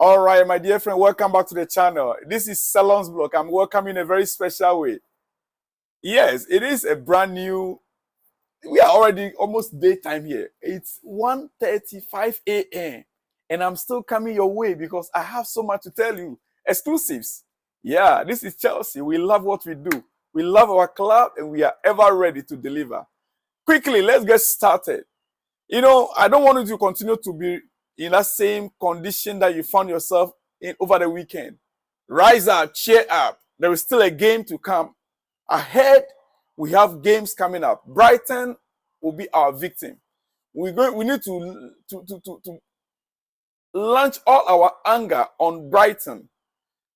All right, my dear friend, welcome back to the channel. This is Salon's Blog. I'm welcoming in a very special way. Yes, it is a brand new. We are already almost daytime here. It's 1:35 a.m. and I'm still coming your way because I have so much to tell you. Exclusives. Yeah, this is Chelsea. We love what we do. We love our club and we are ever ready to deliver. Quickly, let's get started. I don't want you to continue to be in that same condition that you found yourself in over the weekend. Rise up, cheer up. There is still a game to come. Ahead, we have games coming up. Brighton will be our victim. We need to launch all our anger on Brighton.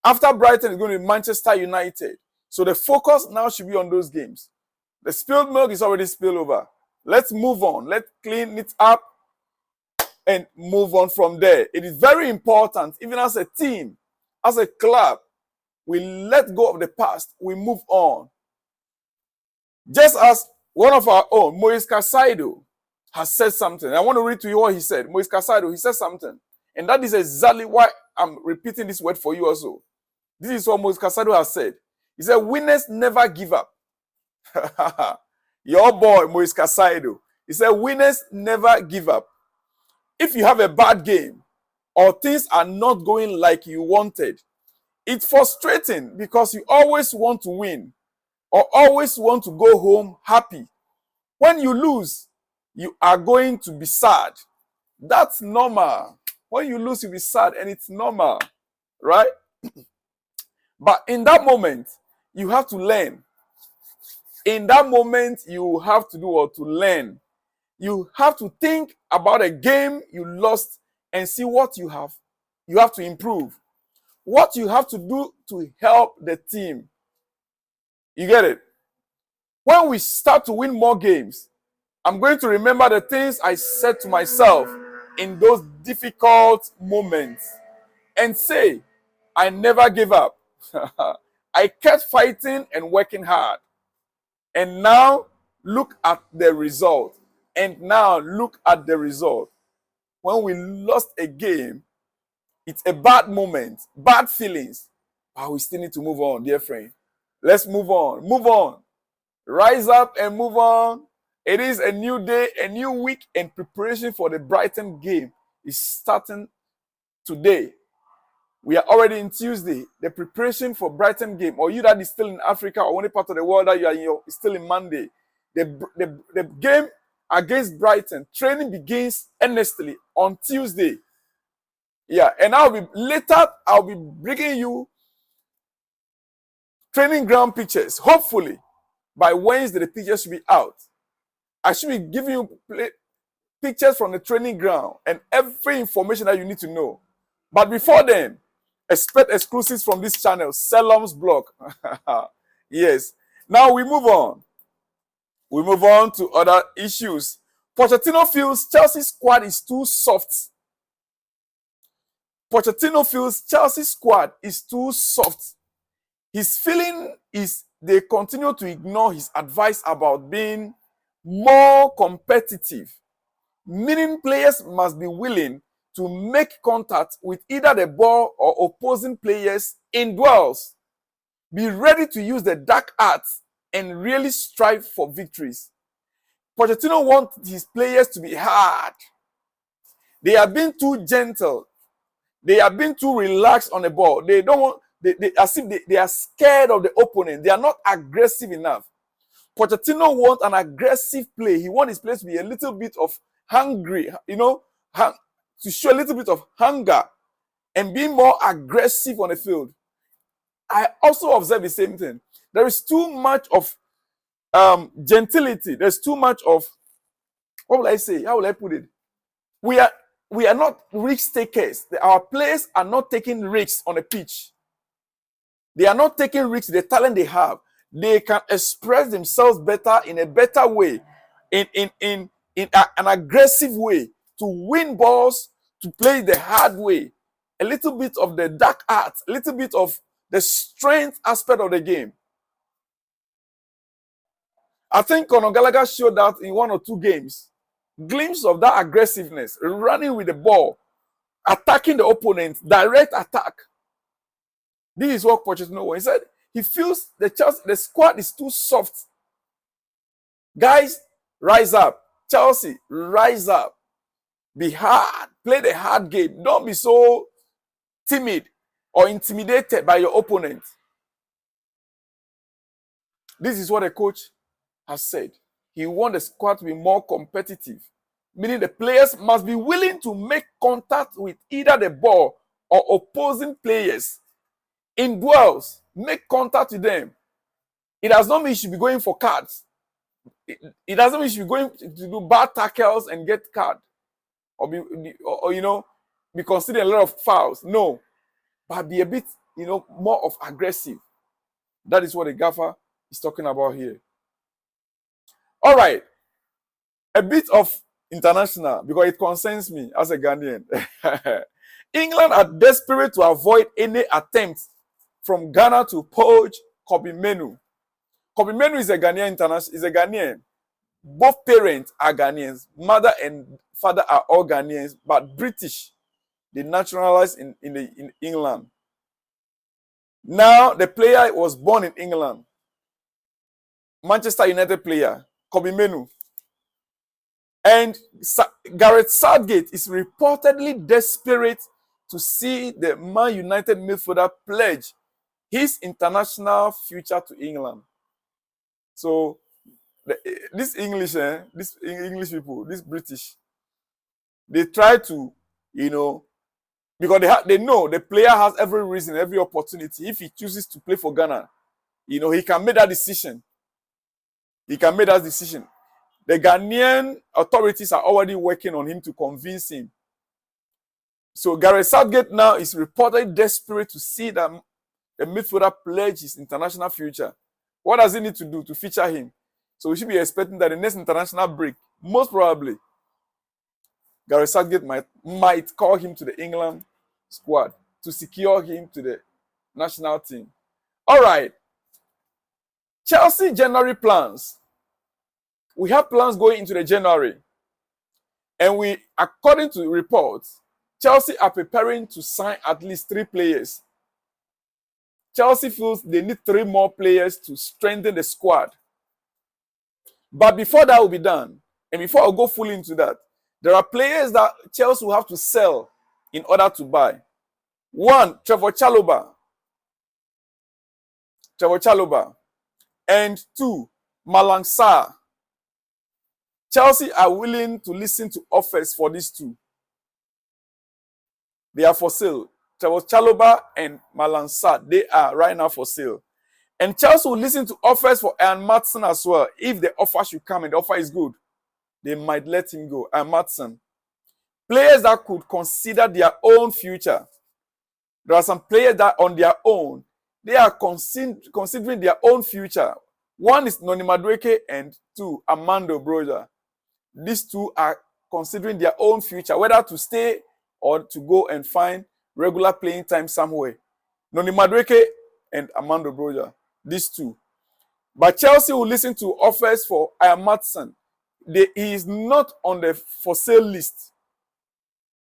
After Brighton is going to be Manchester United. So the focus now should be on those games. The spilled milk is already spilled over. Let's move on. Let's clean it up and move on from there. It is very important, even as a team, as a club, we let go of the past. We move on. Just as one of our own, Moise Caicedo, has said something. I want to read to you what he said. Moise Caicedo, he said something. And that is exactly why I'm repeating this word for you also. This is what Moise Caicedo has said. He said, winners never give up. Your boy, Moise Caicedo. He said, winners never give up. If you have a bad game or things are not going like you wanted, it's frustrating because you always want to win or always want to go home happy. When you lose, you are going to be sad. That's normal. When you lose, you'll be sad and it's normal, right? But in that moment, you have to learn. In that moment, you have to do what? To learn. You have to think about a game you lost and see what you have. You have to improve. What you have to do to help the team. You get it? When we start to win more games, I'm going to remember the things I said to myself in those difficult moments and say, I never gave up. I kept fighting and working hard. And now look at the result. And now look at the result. When we lost a game, it's a bad moment, bad feelings. But we still need to move on, dear friend. Let's move on. Move on. Rise up and move on. It is a new day, a new week, and preparation for the Brighton game is starting today. We are already in Tuesday. The preparation for Brighton game, or you that is still in Africa or any part of the world that you are in, still in Monday. The game against Brighton, training begins earnestly on Tuesday. Yeah, and I'll be bringing you training ground pictures. Hopefully, by Wednesday, the pictures should be out. I should be giving you pictures from the training ground and every information that you need to know. But before then, expect exclusives from this channel, Salom's Blog. Yes. Now we move on. We move on to other issues. Pochettino feels Chelsea's squad is too soft. Pochettino feels Chelsea's squad is too soft. His feeling is they continue to ignore his advice about being more competitive, meaning players must be willing to make contact with either the ball or opposing players in duels. Be ready to use the dark arts and really strive for victories. Pochettino wants his players to be hard. They have been too gentle. They have been too relaxed on the ball. They don't want, as if they are scared of the opponent. They are not aggressive enough. Pochettino wants an aggressive play. He wants his players to be a little bit of hungry, to show a little bit of hunger and be more aggressive on the field. I also observe the same thing. There is too much of gentility. There's too much of, what will I say? How will I put it? We are not risk takers. Our players are not taking risks on the pitch. They are not taking risks, the talent they have. They can express themselves better in a better way, in an aggressive way, to win balls, to play the hard way. A little bit of the dark art, a little bit of the strength aspect of the game. I think Conor Gallagher showed that in one or two games. Glimpse of that aggressiveness, running with the ball. attacking the opponent, direct attack. This is what Pochettino wants. He said he feels the squad is too soft. Guys, rise up. Chelsea, rise up. Be hard. Play the hard game. Don't be so timid or intimidated by your opponent. This is what the coach has said. He wants the squad to be more competitive, meaning the players must be willing to make contact with either the ball or opposing players. In duels, make contact with them. It does not mean you should be going for cards. It doesn't mean you should be going to do bad tackles and get card, or be considered a lot of fouls. No, but be a bit, more of aggressive. That is what the gaffer is talking about here. All right, a bit of international, because it concerns me as a Ghanaian. England are desperate to avoid any attempt from Ghana to poach Kobbie Mainoo. Kobbie Mainoo is a Ghanaian international. Is a Ghanaian. Both parents are Ghanaians. Mother and father are all Ghanaians, but British. They naturalized in England. Now the player was born in England. Manchester United player, Kobbie Mainoo. And Gareth Southgate is reportedly desperate to see the Man United midfielder pledge his international future to England. So this English people, this British, they try to, because they know the player has every reason, every opportunity. If he chooses to play for Ghana, he can make that decision. He can make that decision. The Ghanaian authorities are already working on him to convince him. So Gareth Southgate now is reportedly desperate to see that the midfielder pledge his international future. What does he need to do to feature him? So we should be expecting that the next international break, most probably, Gareth Southgate might call him to the England squad to secure him to the national team. All right. Chelsea January plans. We have plans going into the January. And according to reports, Chelsea are preparing to sign at least 3 players. Chelsea feels they need 3 more players to strengthen the squad. But before that will be done, and before I go fully into that, there are players that Chelsea will have to sell in order to buy. 1, Trevor Chalobah. And 2, Malang Sarr. Chelsea are willing to listen to offers for these 2. They are for sale. Trevor Chalobah and Malang Sarr, they are right now for sale. And Chelsea will listen to offers for Ian Maatsen as well. If the offer should come and the offer is good, they might let him go. Ian Maatsen. Players that could consider their own future. There are some players that on their own, they are considering their own future. 1 is Noni Madueke and 2, Armando Broja. These 2 are considering their own future, whether to stay or to go and find regular playing time somewhere. Noni Madueke and Armando Broja. These 2. But Chelsea will listen to offers for Ian Maatsen. He is not on the for sale list.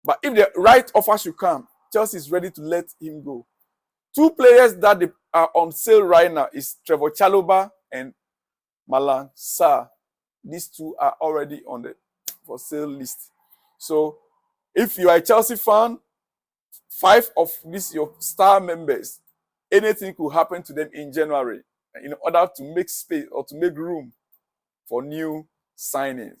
But if the right offer should come, Chelsea is ready to let him go. 2 players that are on sale right now is Trevor Chalobah and Malang Sarr. These 2 are already on the for sale list. So if you are a Chelsea fan, 5 of these your star members, anything could happen to them in January in order to make space or to make room for new signings.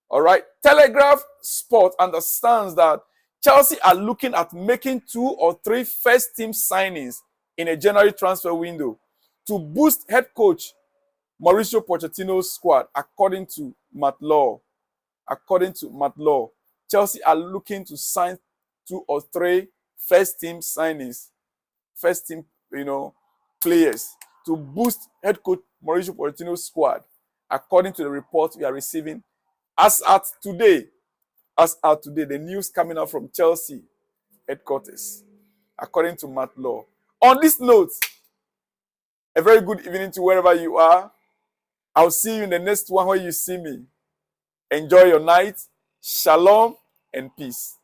All right. Telegraph Sport understands that Chelsea are looking at making 2 or 3 first team signings in a January transfer window to boost head coach Mauricio Pochettino's squad, according to Matt Law. Chelsea are looking to sign 2 or 3 first team signings, players to boost head coach Mauricio Pochettino's squad, according to the report we are receiving. As at today, the news coming out from Chelsea headquarters, according to Matt Law. On this note, a very good evening to wherever you are. I'll see you in the next one where you see me. Enjoy your night. Shalom and peace.